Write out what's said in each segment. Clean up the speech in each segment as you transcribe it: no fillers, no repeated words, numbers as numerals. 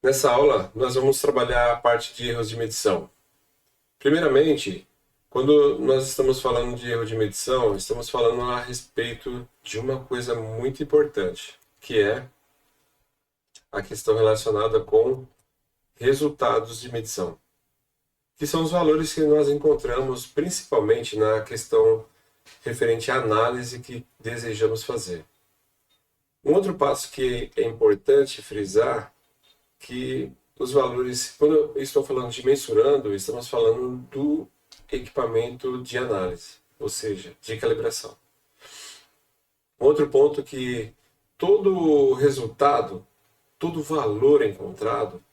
Nessa aula, nós vamos trabalhar a parte de erros de medição. Primeiramente, quando nós estamos falando de erro de medição, estamos falando a respeito de uma coisa muito importante, que é a questão relacionada com resultados de medição, que são os valores que nós encontramos principalmente na questão referente à análise que desejamos fazer. Um outro passo que é importante frisar que os valores, quando eu estou falando de mensurando, estamos falando do equipamento de análise, ou seja, de calibração. Outro ponto que todo resultado, todo valor encontrado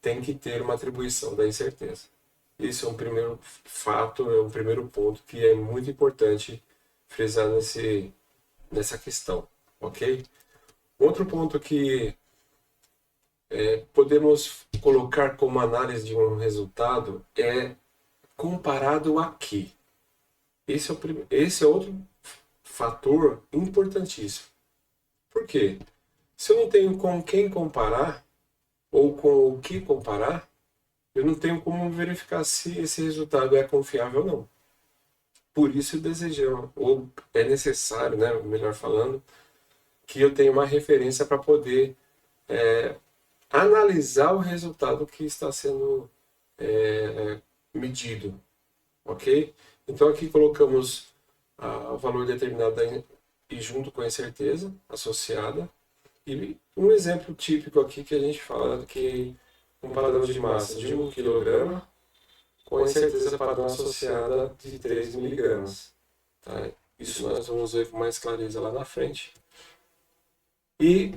tem que ter uma atribuição da incerteza. Esse é um primeiro fato, é um primeiro ponto que é muito importante frisar nessa questão, ok? Outro ponto que podemos colocar como análise de um resultado é comparado a quê? Esse é outro fator importantíssimo. Por quê? Se eu não tenho com quem comparar, ou com o que comparar, eu não tenho como verificar se esse resultado é confiável ou não. Por isso desejamos, ou é necessário, né, melhor falando, que eu tenha uma referência para poder analisar o resultado que está sendo medido, ok? Então aqui colocamos o valor determinado e junto com a incerteza associada. E um exemplo típico aqui que a gente fala que um padrão de massa de 1 kg com a incerteza padrão associada de 3 miligramas. Tá? Isso nós vamos ver com mais clareza lá na frente. E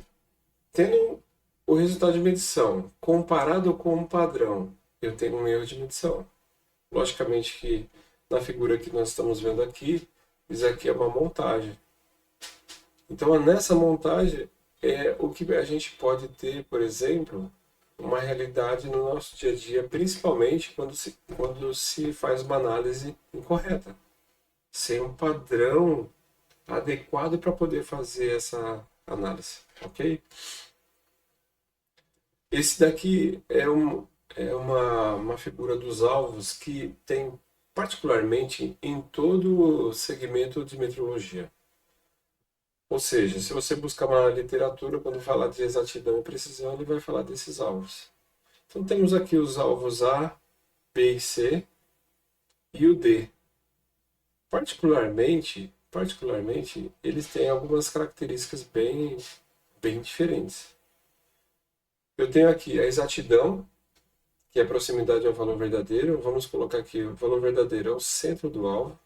tendo o resultado de medição comparado com um padrão, eu tenho um erro de medição. Logicamente que na figura que nós estamos vendo aqui, isso aqui é uma montagem. Então nessa montagem é o que a gente pode ter, por exemplo, uma realidade no nosso dia a dia, principalmente quando se faz uma análise incorreta. Sem um padrão adequado para poder fazer essa análise, ok? Esse daqui é uma figura dos alvos que tem particularmente em todo o segmento de metrologia. Ou seja, se você buscar uma literatura, quando falar de exatidão e precisão, ele vai falar desses alvos. Então temos aqui os alvos A, B e C e o D. Particularmente, eles têm algumas características bem diferentes. Eu tenho aqui a exatidão, que é a proximidade ao valor verdadeiro. Vamos colocar aqui o valor verdadeiro é o centro do alvo,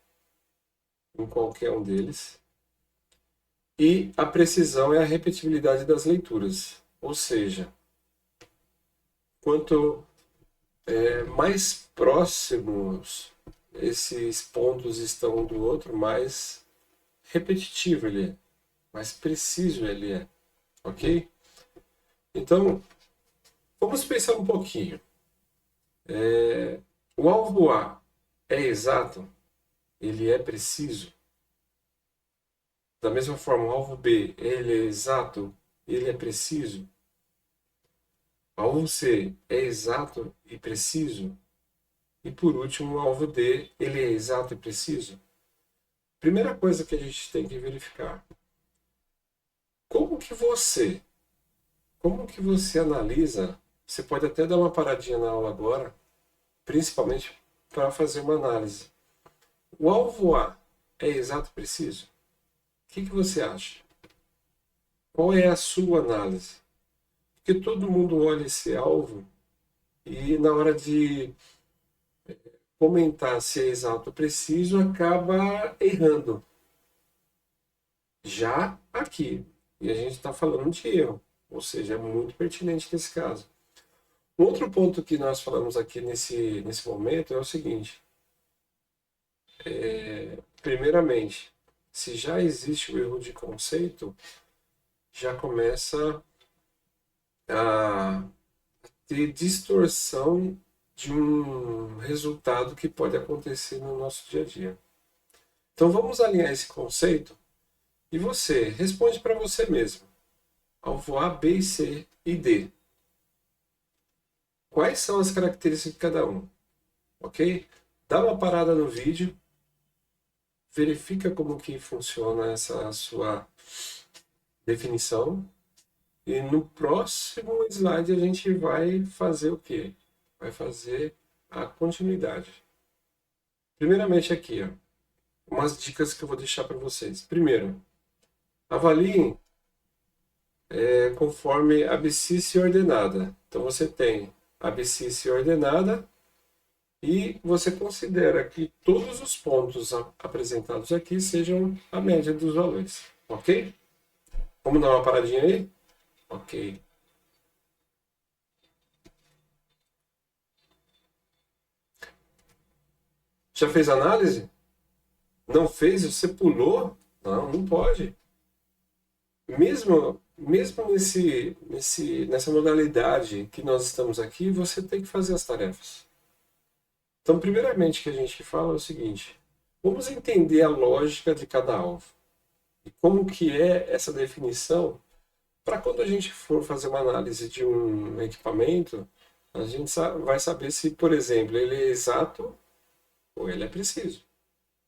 em qualquer um deles. E a precisão é a repetibilidade das leituras. Ou seja, quanto mais próximos esses pontos estão um do outro, mais repetitivo ele é, mais preciso ele é, ok? Então, vamos pensar um pouquinho. O alvo A é exato? Ele é preciso? Da mesma forma, o alvo B, ele é exato? Ele é preciso? O alvo C é exato e preciso? E por último, o alvo D, ele é exato e preciso? Primeira coisa que a gente tem que verificar. Como que você analisa? Você pode até dar uma paradinha na aula agora, principalmente para fazer uma análise. O alvo A é exato e preciso? O que você acha? Qual é a sua análise? Porque todo mundo olha esse alvo e na hora de comentar se é exato ou preciso, acaba errando. Já aqui, e a gente está falando de erro, ou seja, é muito pertinente nesse caso. Outro ponto que nós falamos aqui nesse momento é o seguinte. Primeiramente, se já existe o erro de conceito, já começa a ter distorção de um resultado que pode acontecer no nosso dia a dia. Então vamos alinhar esse conceito e você responde para você mesmo. Alvo A, B, C e D. quais são as características de cada um, ok? Dá uma parada no vídeo, verifica como que funciona essa sua definição e no próximo slide a gente vai fazer o quê? Vai fazer a continuidade. Primeiramente aqui, ó, umas dicas que eu vou deixar para vocês. Primeiro, avaliem conforme abscissa ordenada. Então você tem abscissa ordenada e você considera que todos os pontos apresentados aqui sejam a média dos valores, ok? Vamos dar uma paradinha aí? Ok. Já fez análise? Não fez? Você pulou? Não, não pode. Mesmo nessa modalidade que nós estamos aqui, você tem que fazer as tarefas. Então, primeiramente, que a gente fala é o seguinte: vamos entender a lógica de cada alvo e como que é essa definição para quando a gente for fazer uma análise de um equipamento, a gente vai saber se, por exemplo, ele é exato ou ele é preciso,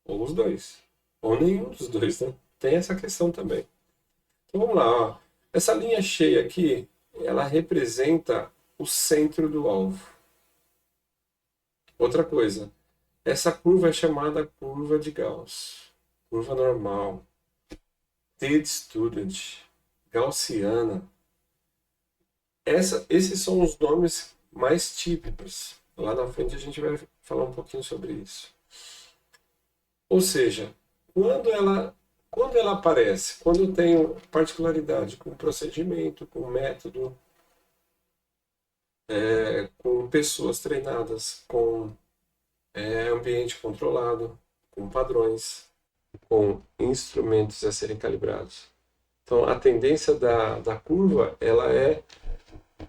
ou os dois, ou nenhum dos dois, né? Tem essa questão também. Então vamos lá, ó. Essa linha cheia aqui, ela representa o centro do alvo. Outra coisa, essa curva é chamada curva de Gauss, curva normal, T-Student, gaussiana. Esses são os nomes mais típicos. Lá na frente a gente vai falar um pouquinho sobre isso. Ou seja, quando ela aparece, quando eu tenho particularidade com procedimento, com método, com pessoas treinadas, com ambiente controlado, com padrões, com instrumentos a serem calibrados. Então, a tendência da curva, ela é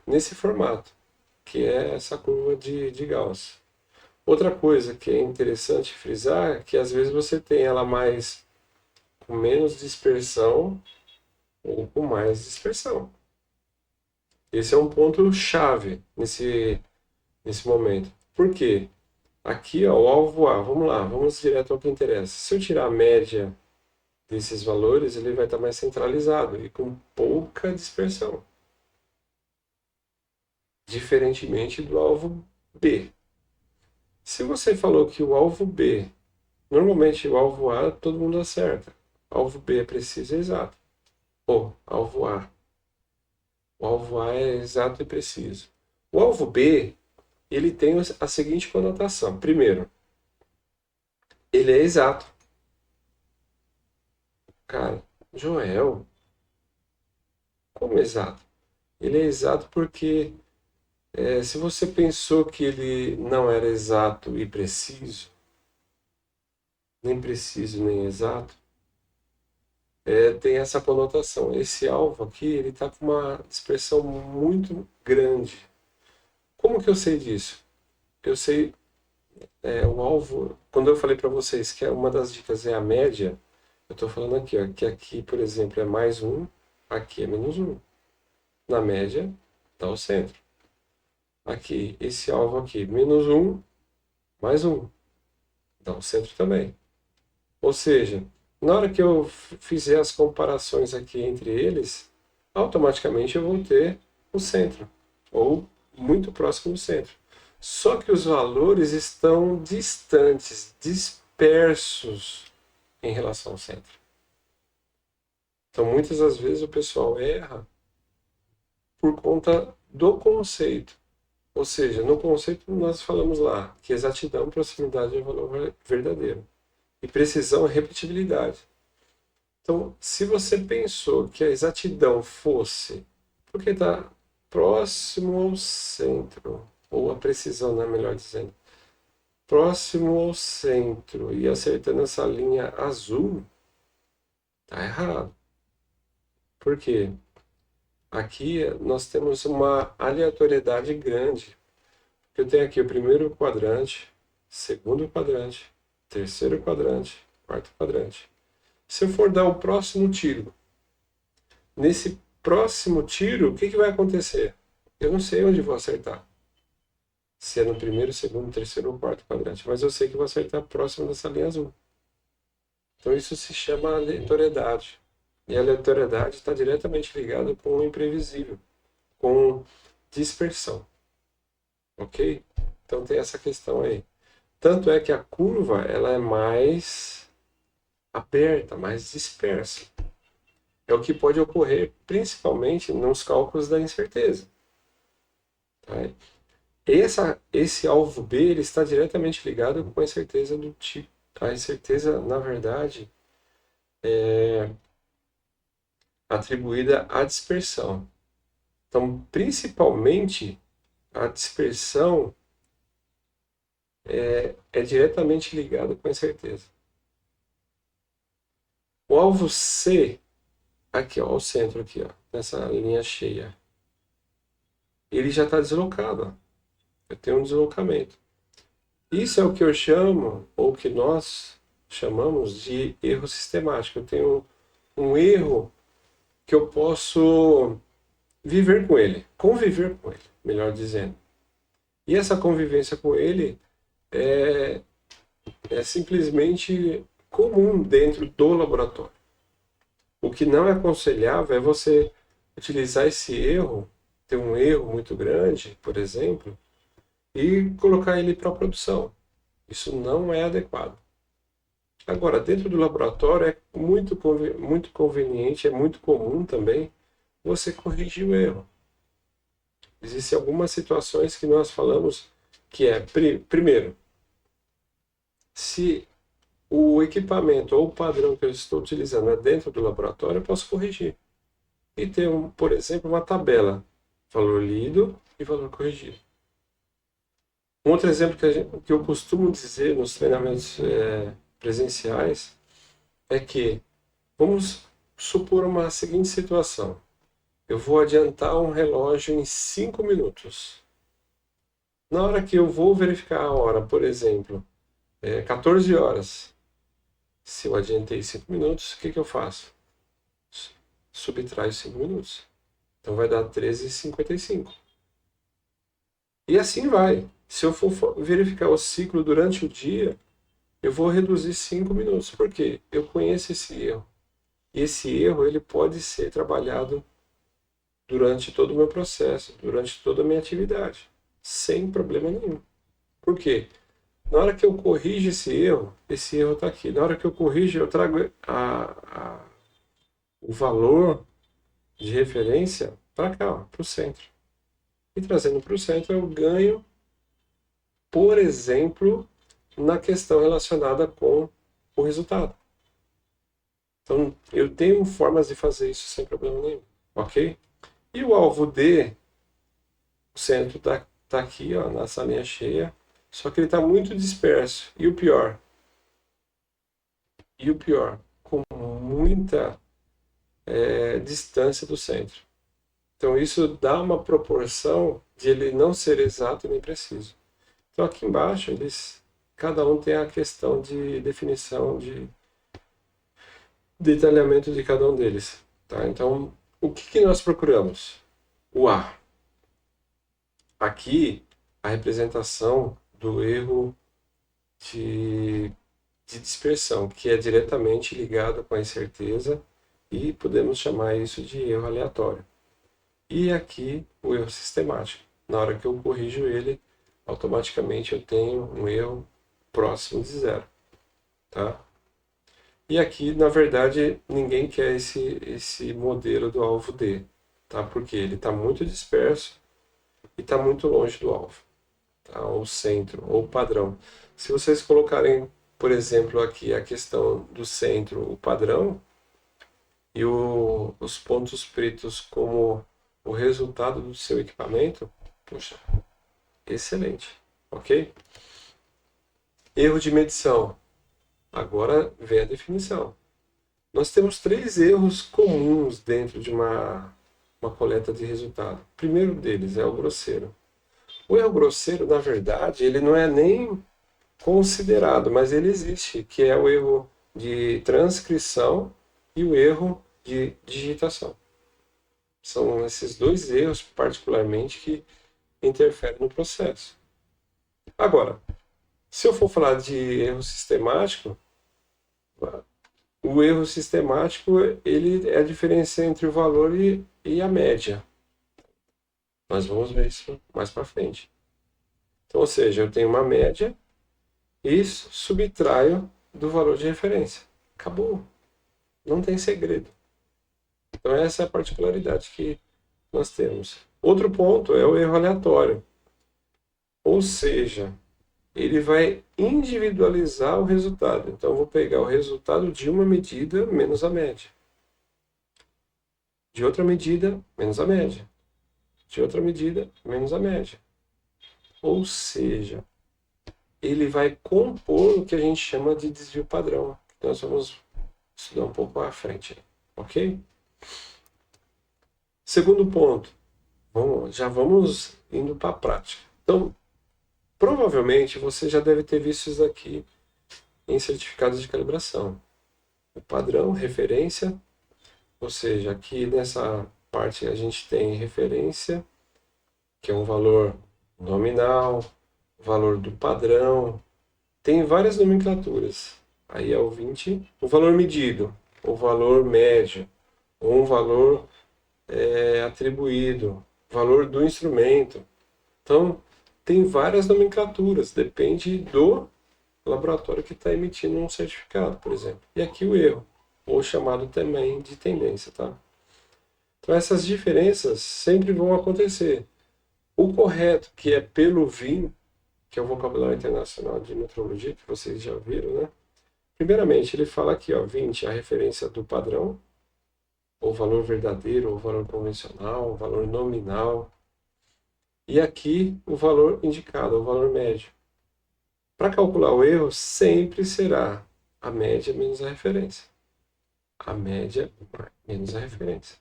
nesse formato, que é essa curva de Gauss. Outra coisa que é interessante frisar é que às vezes você tem ela mais com menos dispersão ou com mais dispersão. Esse é um ponto chave nesse momento. Por quê? Aqui, ó, o alvo A, vamos lá, vamos direto ao que interessa. Se eu tirar a média desses valores, ele vai estar mais centralizado e com pouca dispersão. Diferentemente do alvo B. Se você falou que o alvo B, normalmente o alvo A todo mundo acerta. O alvo B é preciso e exato. Ou alvo A. O alvo A é exato e preciso. O alvo B, ele tem a seguinte conotação. Primeiro, ele é exato. Cara, Joel, como exato? Ele é exato porque se você pensou que ele não era exato e preciso, nem preciso nem exato, tem essa conotação. Esse alvo aqui, ele está com uma dispersão muito grande. Como que eu sei disso? Eu sei o alvo, quando eu falei para vocês que uma das dicas é a média, eu estou falando aqui, ó, que aqui, por exemplo, é mais 1, aqui é menos 1. Na média, está o centro. Aqui, esse alvo aqui, menos 1, mais 1. Dá o centro também. Ou seja, na hora que eu fizer as comparações aqui entre eles, automaticamente eu vou ter o centro, ou muito próximo do centro. Só que os valores estão distantes, dispersos em relação ao centro. Então, muitas das vezes o pessoal erra por conta do conceito. Ou seja, no conceito nós falamos lá que exatidão, proximidade é valor verdadeiro. E precisão é repetibilidade. Então, se você pensou que a exatidão fosse porque está próximo ao centro, ou a precisão, né, melhor dizendo, próximo ao centro e acertando essa linha azul, está errado. Por quê? Aqui nós temos uma aleatoriedade grande. Eu tenho aqui o primeiro quadrante, segundo quadrante, terceiro quadrante, quarto quadrante. Se eu for dar o próximo tiro, nesse próximo tiro, o que vai acontecer? Eu não sei onde vou acertar. se é no primeiro, segundo, terceiro ou quarto quadrante, mas eu sei que vou acertar próximo dessa linha azul. Então isso se chama aleatoriedade. E a aleatoriedade está diretamente ligada com o imprevisível, com dispersão. Ok? Então tem essa questão aí. Tanto é que a curva ela é mais aberta, mais dispersa. É o que pode ocorrer principalmente nos cálculos da incerteza. Tá? Esse alvo B ele está diretamente ligado com a incerteza do tipo. A incerteza, na verdade, é atribuída à dispersão. Então, principalmente, a dispersão é diretamente ligada com a incerteza. O alvo C, aqui, ó, o centro aqui, ó, nessa linha cheia, ele já está deslocado. Ó. Eu tenho um deslocamento. Isso é o que eu chamo, ou que nós chamamos de erro sistemático. Eu tenho um erro que eu posso viver com ele, conviver com ele, melhor dizendo. E essa convivência com ele é simplesmente comum dentro do laboratório. O que não é aconselhável é você utilizar esse erro, ter um erro muito grande, por exemplo, e colocar ele para a produção. Isso não é adequado. Agora, dentro do laboratório é muito conveniente, é muito comum também você corrigir o erro. Existem algumas situações que nós falamos que é, primeiro, se o equipamento ou o padrão que eu estou utilizando é dentro do laboratório, eu posso corrigir. E ter, por exemplo, uma tabela, valor lido e valor corrigido. Um outro exemplo que eu costumo dizer nos treinamentos presenciais é que, vamos supor uma seguinte situação. Eu vou adiantar um relógio em 5 minutos. Na hora que eu vou verificar a hora, por exemplo, 14 horas. Se eu adiantei 5 minutos, o que eu faço? Subtraio 5 minutos. Então vai dar 13h55. E assim vai. Se eu for verificar o ciclo durante o dia, eu vou reduzir 5 minutos. Por quê? Eu conheço esse erro. E esse erro ele pode ser trabalhado durante todo o meu processo, durante toda a minha atividade, sem problema nenhum. Por quê? Na hora que eu corrijo esse erro está aqui. Na hora que eu corrijo, eu trago o valor de referência para cá, para o centro. E trazendo para o centro, eu ganho, por exemplo, na questão relacionada com o resultado. Então, eu tenho formas de fazer isso sem problema nenhum, ok? E o alvo D, o centro está aqui, ó, nessa linha cheia, só que ele está muito disperso. E o pior, com muita distância do centro. Então isso dá uma proporção de ele não ser exato e nem preciso. Então aqui embaixo, cada um tem a questão de definição, de detalhamento de cada um deles. Tá? Então, o que nós procuramos? O A. Aqui, a representação do erro de dispersão, que é diretamente ligado com a incerteza e podemos chamar isso de erro aleatório. E aqui o erro sistemático. Na hora que eu corrijo ele, automaticamente eu tenho um erro próximo de zero. Tá? E aqui, na verdade, ninguém quer esse modelo do alvo D, tá? Porque ele está muito disperso e está muito longe do alvo, tá? Ou centro, ou padrão. Se vocês colocarem, por exemplo, aqui a questão do centro, o padrão, e os pontos pretos como o resultado do seu equipamento, poxa, excelente, ok? Erro de medição. Agora vem a definição. Nós temos 3 erros comuns dentro de uma coleta de resultado. O primeiro deles é o grosseiro. O erro grosseiro, na verdade, ele não é nem considerado, mas ele existe, que é o erro de transcrição e o erro de digitação. São esses 2 erros, particularmente, que interferem no processo. Agora, se eu for falar de erro sistemático, o erro sistemático ele é a diferença entre o valor e a média. Nós vamos ver isso mais para frente. Então, ou seja, eu tenho uma média e subtraio do valor de referência. Acabou. Não tem segredo. Então, essa é a particularidade que nós temos. Outro ponto é o erro aleatório. Ou seja, ele vai individualizar o resultado. Então, eu vou pegar o resultado de uma medida menos a média. De outra medida, menos a média. De outra medida, menos a média. Ou seja, ele vai compor o que a gente chama de desvio padrão. Nós vamos estudar um pouco à frente, ok? Segundo ponto, já vamos indo para a prática. Então, provavelmente você já deve ter visto isso aqui em certificados de calibração. O padrão, referência, ou seja, aqui nessa parte a gente tem referência, que é um valor nominal, valor do padrão, tem várias nomenclaturas. Aí é o 20, o valor medido, o valor médio, ou um valor atribuído, valor do instrumento. Então, tem várias nomenclaturas, depende do laboratório que está emitindo um certificado, por exemplo. E aqui o erro, ou chamado também de tendência, tá? Então, essas diferenças sempre vão acontecer. O correto, que é pelo VIN, que é o vocabulário internacional de metrologia, que vocês já viram, né? Primeiramente, ele fala aqui, ó, 20, a referência do padrão, ou valor verdadeiro, ou valor convencional, ou valor nominal. E aqui o valor indicado, o valor médio. Para calcular o erro, sempre será a média menos a referência. A média menos a referência.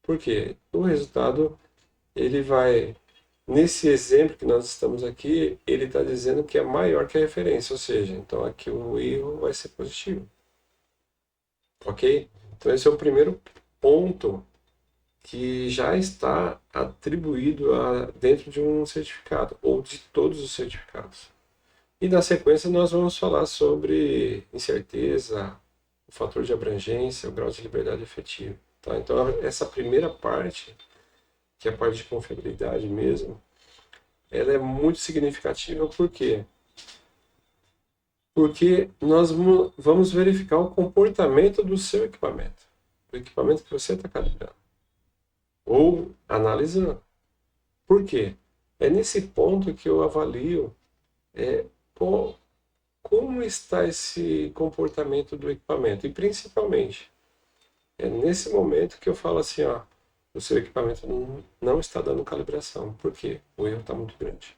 Por quê? O resultado, ele vai... Nesse exemplo que nós estamos aqui, ele está dizendo que é maior que a referência, ou seja, então aqui o erro vai ser positivo. Ok? Então esse é o primeiro ponto que já está atribuído dentro de um certificado, ou de todos os certificados. E na sequência nós vamos falar sobre incerteza, o fator de abrangência, o grau de liberdade efetiva. Tá? Então essa primeira parte, que é a parte de confiabilidade mesmo, ela é muito significativa. Por quê? Porque nós vamos verificar o comportamento do seu equipamento, do equipamento que você está calibrando, ou analisando. Por quê? É nesse ponto que eu avalio como está esse comportamento do equipamento. E principalmente, é nesse momento que eu falo assim, ó, o seu equipamento não está dando calibração. Por quê? O erro está muito grande.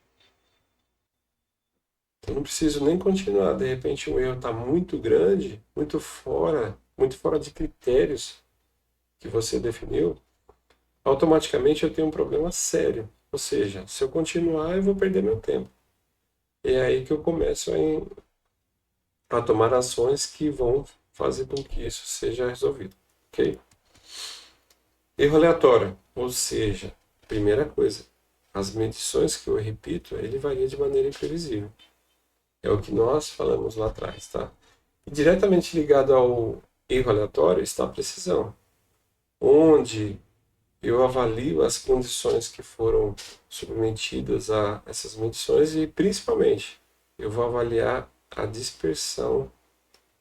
Eu não preciso nem continuar. De repente, o erro está muito grande, muito fora de critérios que você definiu. Automaticamente eu tenho um problema sério. Ou seja, se eu continuar, eu vou perder meu tempo. É aí que eu começo a tomar ações que vão fazer com que isso seja resolvido. Ok? Erro aleatório, ou seja, primeira coisa, as medições que eu repito, ele varia de maneira imprevisível. É o que nós falamos lá atrás, tá? E diretamente ligado ao erro aleatório está a precisão, onde eu avalio as condições que foram submetidas a essas medições e, principalmente, eu vou avaliar a dispersão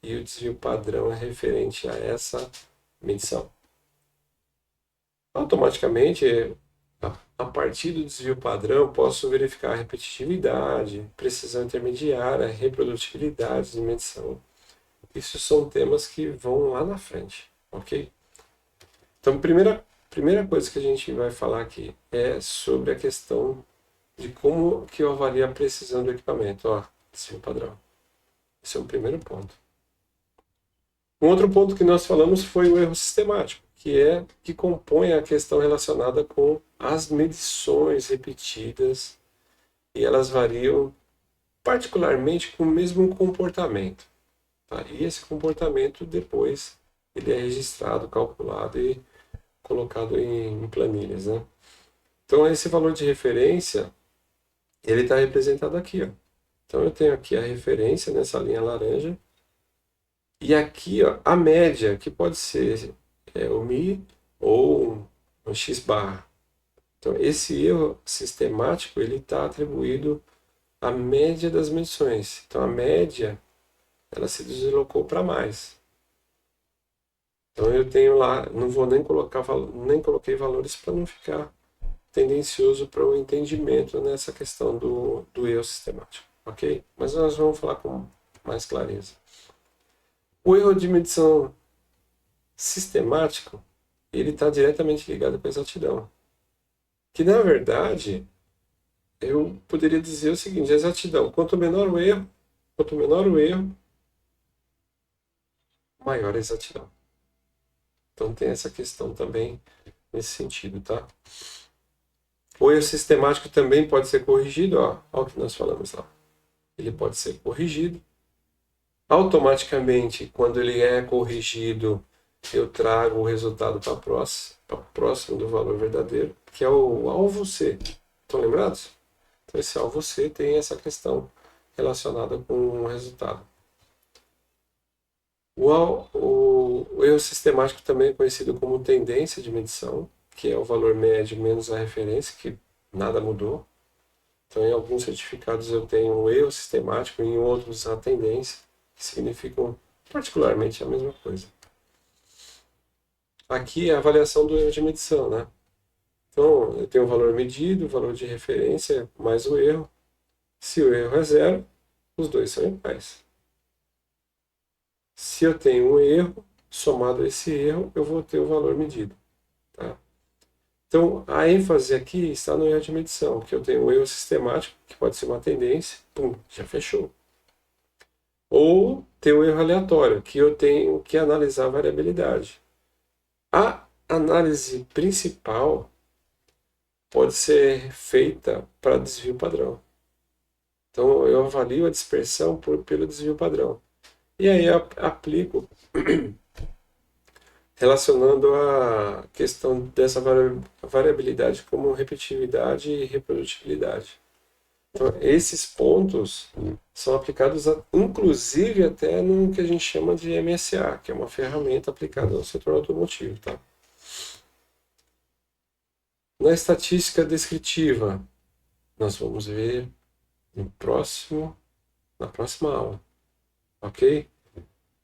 e o desvio padrão referente a essa medição. Automaticamente, a partir do desvio padrão, posso verificar a repetitividade, precisão intermediária, reprodutibilidade de medição. Isso são temas que vão lá na frente, ok? Então, primeira coisa que a gente vai falar aqui é sobre a questão de como que eu avalio a precisão do equipamento. Ó, desvio padrão. Esse é o primeiro ponto. Um outro ponto que nós falamos foi o erro sistemático, que compõe a questão relacionada com as medições repetidas e elas variam particularmente com o mesmo comportamento. Tá? E esse comportamento depois ele é registrado, calculado e colocado em planilhas. Né? Então esse valor de referência ele está representado aqui, ó. Então eu tenho aqui a referência nessa linha laranja. E aqui, ó, a média, que pode ser o mi ou um x barra. Então esse erro sistemático ele está atribuído à média das medições. Então a média ela se deslocou para mais. Então eu tenho lá, não vou nem colocar nem coloquei valores para não ficar tendencioso para o entendimento nessa questão do erro sistemático, ok? Mas nós vamos falar com mais clareza. O erro de medição sistemático, ele está diretamente ligado com a exatidão. Que na verdade, eu poderia dizer o seguinte, a exatidão, quanto menor o erro, maior a exatidão. Então tem essa questão também nesse sentido, tá? O erro sistemático também pode ser corrigido, ó, olha o que nós falamos lá. Ele pode ser corrigido. Automaticamente, quando ele é corrigido, eu trago o resultado para próximo do valor verdadeiro, que é o alvo C. Estão lembrados? Então esse alvo C tem essa questão relacionada com o resultado. O erro sistemático também é conhecido como tendência de medição, que é o valor médio menos a referência, que nada mudou. Então, em alguns certificados eu tenho o erro sistemático, em outros a tendência, que significam particularmente a mesma coisa. Aqui é a avaliação do erro de medição, né? Então, eu tenho o valor medido, o valor de referência, mais o erro. Se o erro é zero, os dois são iguais. Se eu tenho um erro, somado a esse erro, eu vou ter o valor medido. Tá? Então, a ênfase aqui está no erro de medição, que eu tenho um erro sistemático, que pode ser uma tendência, pum, já fechou. Ou ter o erro aleatório, que eu tenho que analisar a variabilidade. A análise principal pode ser feita para desvio padrão. Então, eu avalio a dispersão pelo desvio padrão. E aí aplico relacionando a questão dessa variabilidade como repetitividade e reprodutibilidade. Então, esses pontos são aplicados, inclusive, até no que a gente chama de MSA, que é uma ferramenta aplicada no setor automotivo. Tá? Na estatística descritiva, nós vamos ver na próxima aula. Ok?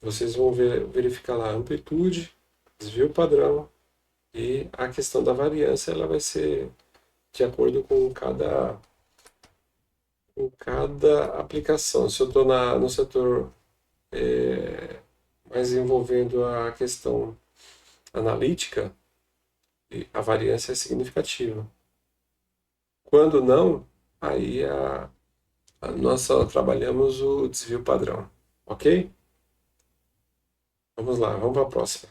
Vocês vão verificar lá a amplitude, desvio padrão e a questão da variância ela vai ser de acordo com cada aplicação. Se eu estou no setor mais envolvendo a questão analítica, a variância é significativa. Quando não, aí nós só trabalhamos o desvio padrão. Ok? Vamos lá, vamos para a próxima.